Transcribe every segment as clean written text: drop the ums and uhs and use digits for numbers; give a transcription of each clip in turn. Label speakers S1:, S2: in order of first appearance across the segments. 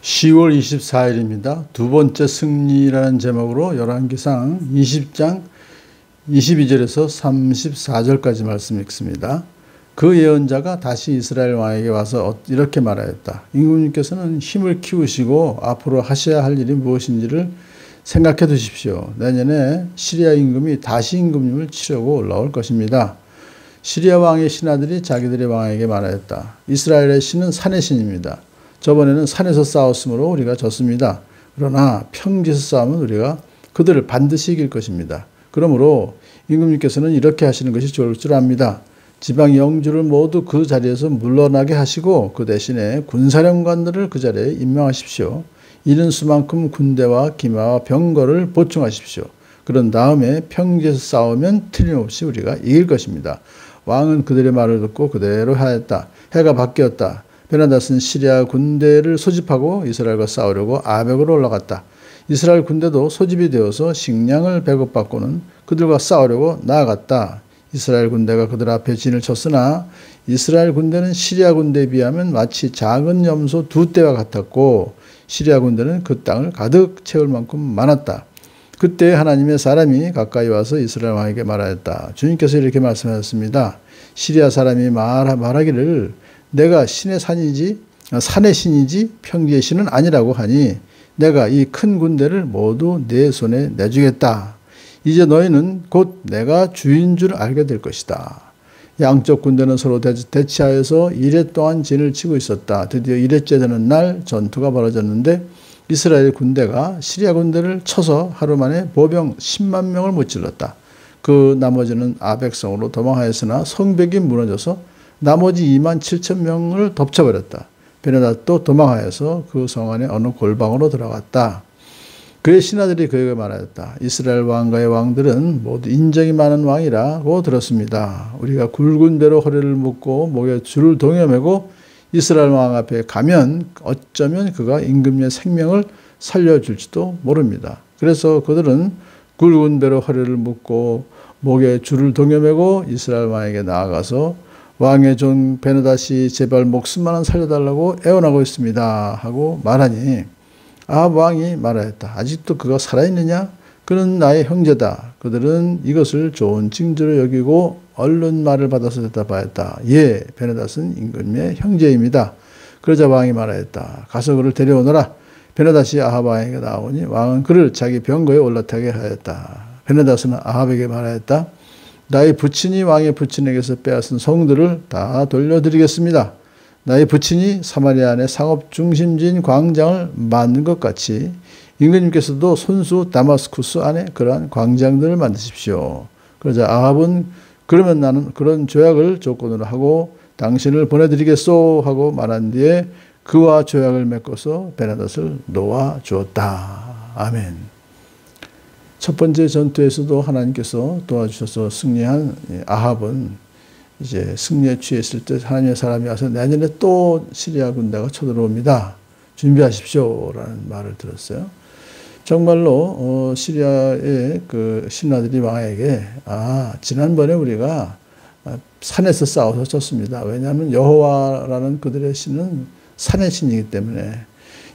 S1: 10월 24일입니다. 두 번째 승리라는 제목으로 열왕기상 20장 22절에서 34절까지 말씀 읽습니다. 그 예언자가 다시 이스라엘 왕에게 와서 이렇게 말하였다. 임금님께서는 힘을 키우시고 앞으로 하셔야 할 일이 무엇인지를 생각해 두십시오. 내년에 시리아 임금이 다시 임금님을 치려고 올라올 것입니다. 시리아 왕의 신하들이 자기들의 왕에게 말하였다. 이스라엘의 신은 산의 신입니다. 저번에는 산에서 싸웠으므로 우리가 졌습니다. 그러나 평지에서 싸우면 우리가 그들을 반드시 이길 것입니다. 그러므로 임금님께서는 이렇게 하시는 것이 좋을 줄 압니다. 지방 영주를 모두 그 자리에서 물러나게 하시고 그 대신에 군사령관들을 그 자리에 임명하십시오. 이른 수만큼 군대와 기마와 병거를 보충하십시오. 그런 다음에 평지에서 싸우면 틀림없이 우리가 이길 것입니다. 왕은 그들의 말을 듣고 그대로 하였다. 해가 바뀌었다. 베나닷은 시리아 군대를 소집하고 이스라엘과 싸우려고 아벡으로 올라갔다. 이스라엘 군대도 소집이 되어서 식량을 배급받고는 그들과 싸우려고 나아갔다. 이스라엘 군대가 그들 앞에 진을 쳤으나 이스라엘 군대는 시리아 군대에 비하면 마치 작은 염소 2떼와 같았고 시리아 군대는 그 땅을 가득 채울 만큼 많았다. 그때 하나님의 사람이 가까이 와서 이스라엘 왕에게 말하였다. 주님께서 이렇게 말씀하셨습니다. 시리아 사람이 말하기를 내가 산의 신이지 평지의 신은 아니라고 하니 내가 이 큰 군대를 모두 내 손에 내주겠다. 이제 너희는 곧 내가 주인 줄 알게 될 것이다. 양쪽 군대는 서로 대치하여서 이레 동안 진을 치고 있었다. 드디어 이레째 되는 날 전투가 벌어졌는데 이스라엘 군대가 시리아 군대를 쳐서 하루 만에 보병 10만 명을 무찔렀다. 그 나머지는 아벡성으로 도망하였으나 성벽이 무너져서 나머지 2만 7천 명을 덮쳐버렸다. 베나닷도 도망하여서 그 성 안에 어느 골방으로 들어갔다. 그의 신하들이 그에게 말하였다. 이스라엘 왕가의 왕들은 모두 인정이 많은 왕이라고 들었습니다. 우리가 굵은 대로 허리를 묶고 목에 줄을 동여매고 이스라엘 왕 앞에 가면 어쩌면 그가 임금의 생명을 살려줄지도 모릅니다. 그래서 그들은 굵은 대로 허리를 묶고 목에 줄을 동여매고 이스라엘 왕에게 나아가서 왕의 종 베나닷이 제발 목숨만은 살려달라고 애원하고 있습니다 하고 말하니 아합 왕이 말하였다. 아직도 그가 살아있느냐? 그는 나의 형제다. 그들은 이것을 좋은 징조로 여기고 얼른 말을 받아서 대답하였다. 예, 베나닷은 임금의 형제입니다. 그러자 왕이 말하였다. 가서 그를 데려오너라. 베나닷이 아합 왕에게 나오니 왕은 그를 자기 병거에 올라타게 하였다. 베나닷은 아합에게 말하였다. 나의 부친이 왕의 부친에게서 빼앗은 성들을 다 돌려드리겠습니다. 나의 부친이 사마리아 안에 상업 중심지인 광장을 만든 것 같이 임금님께서도 손수 다마스쿠스 안에 그러한 광장들을 만드십시오. 그러자 아합은 그러면 나는 그런 조약을 조건으로 하고 당신을 보내드리겠소 하고 말한 뒤에 그와 조약을 맺고서 베나닷을 놓아 주었다. 아멘. 첫 번째 전투에서도 하나님께서 도와주셔서 승리한 아합은 이제 승리에 취했을 때 하나님의 사람이 와서 내년에 또 시리아 군대가 쳐들어옵니다. 준비하십시오 라는 말을 들었어요. 정말로 시리아의 그 신하들이 왕에게 지난번에 우리가 산에서 싸워서 졌습니다. 왜냐하면 여호와라는 그들의 신은 산의 신이기 때문에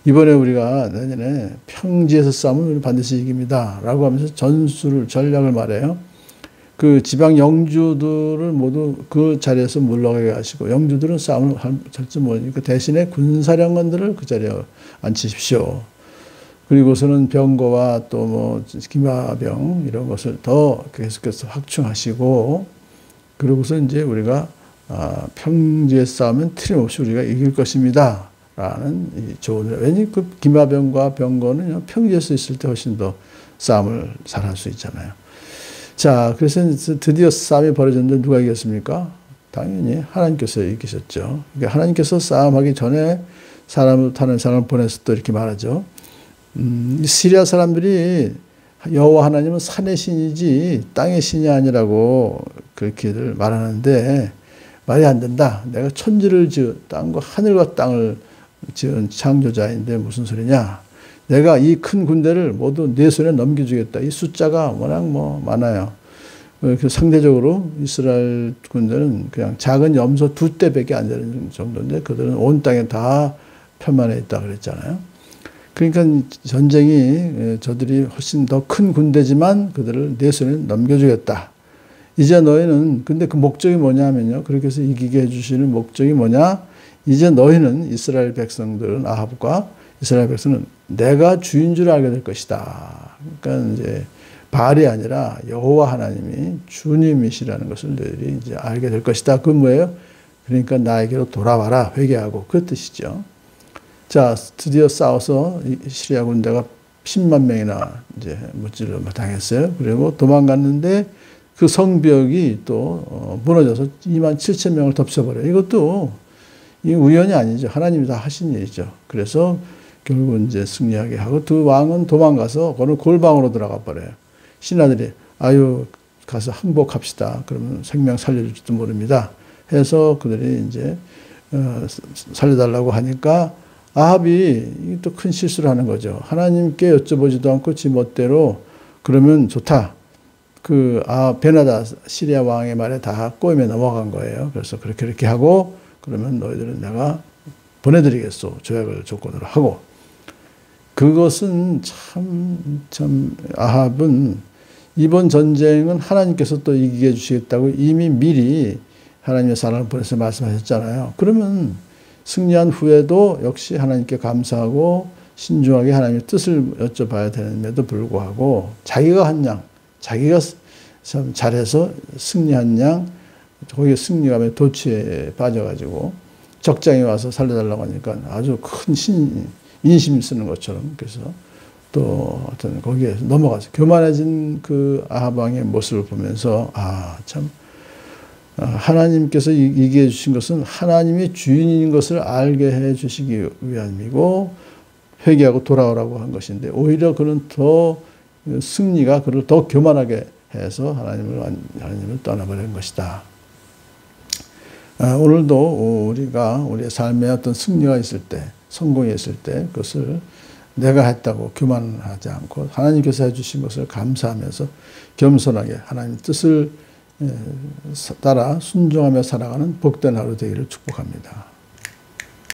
S1: 이번에 우리가 내년에 평지에서 싸우면 우리 반드시 이깁니다 라고 하면서 전략을 말해요. 그 지방 영주들을 모두 그 자리에서 물러가게 하시고 영주들은 싸움을 할지 모르니까 대신에 군사령관들을 그 자리에 앉히십시오. 그리고서는 병거와 또 뭐 기마병 이런 것을 더 계속해서 확충하시고 그러고서 이제 우리가 평지에 싸우면 틀림없이 우리가 이길 것입니다. 라는 조언을. 왜냐하면 그 기마병과 병거는 평지에서 있을 때 훨씬 더 싸움을 잘할 수 있잖아요. 자, 그래서 드디어 싸움이 벌어졌는데 누가 이겼습니까? 당연히 하나님께서 이기셨죠. 그러니까 하나님께서 싸움하기 전에 다른 사람을 보내서 또 이렇게 말하죠. 시리아 사람들이 여호와 하나님은 산의 신이지 땅의 신이 아니라고 그렇게들 말하는데 말이 안 된다. 내가 천지를 땅과 하늘과 땅을 지은 창조자인데 무슨 소리냐. 내가 이 큰 군대를 모두 내 손에 넘겨주겠다. 이 숫자가 워낙 많아요. 상대적으로 이스라엘 군대는 그냥 작은 염소 2떼밖에 안 되는 정도인데 그들은 온 땅에 다 편만해 있다 그랬잖아요. 그러니까 전쟁이 저들이 훨씬 더 큰 군대지만 그들을 내 손에 넘겨주겠다. 이제 너희는 근데 그 목적이 뭐냐면요. 그렇게 해서 이기게 해주시는 목적이 뭐냐. 이제 너희는 이스라엘 백성들은 아합과 이스라엘 백성은 내가 주인 줄 알게 될 것이다. 그러니까 이제 바알이 아니라 여호와 하나님이 주님이시라는 것을 너희들이 이제 알게 될 것이다. 그 뭐예요? 그러니까 나에게로 돌아와라. 회개하고 그 뜻이죠. 자, 드디어 싸워서 시리아 군대가 10만 명이나 이제 무찌를 당했어요. 그리고 도망갔는데 그 성벽이 또 무너져서 2만 7천 명을 덮쳐버려요. 이것도 이 우연이 아니죠. 하나님이 다 하신 일이죠. 그래서 결국 이제 승리하게 하고 두 왕은 도망가서 그는 골방으로 들어가 버려요. 신하들이 아유 가서 항복합시다. 그러면 생명 살려줄지도 모릅니다. 해서 그들이 이제 살려달라고 하니까 아합이 또 큰 실수를 하는 거죠. 하나님께 여쭤보지도 않고 지 멋대로 그러면 좋다. 베나다 시리아 왕의 말에 다 꼬임에 넘어간 거예요. 그래서 그렇게 하고 그러면 너희들은 내가 보내드리겠소. 조약을 조건으로 하고. 그것은 참 아합은 이번 전쟁은 하나님께서 또 이기게 해주시겠다고 이미 미리 하나님의 사람을 보내서 말씀하셨잖아요. 그러면 승리한 후에도 역시 하나님께 감사하고 신중하게 하나님의 뜻을 여쭤봐야 되는데도 불구하고 자기가 한 양, 자기가 참 잘해서 승리한 양, 거기에 승리감에 도취에 빠져가지고 적장이 와서 살려달라고 하니까 아주 큰 인심 쓰는 것처럼 그래서 또 어떤 거기에 넘어가서 교만해진 그 아합 왕의 모습을 보면서 참 하나님께서 이기해 주신 것은 하나님이 주인인 것을 알게 해 주시기 위함이고 회개하고 돌아오라고 한 것인데 오히려 그는 더 승리가 그를 더 교만하게 해서 하나님을 떠나버린 것이다. 오늘도 우리가 우리의 삶에 어떤 승리가 있을 때, 성공이 있을 때 그것을 내가 했다고 교만하지 않고 하나님께서 해주신 것을 감사하면서 겸손하게 하나님 뜻을 따라 순종하며 살아가는 복된 하루 되기를 축복합니다.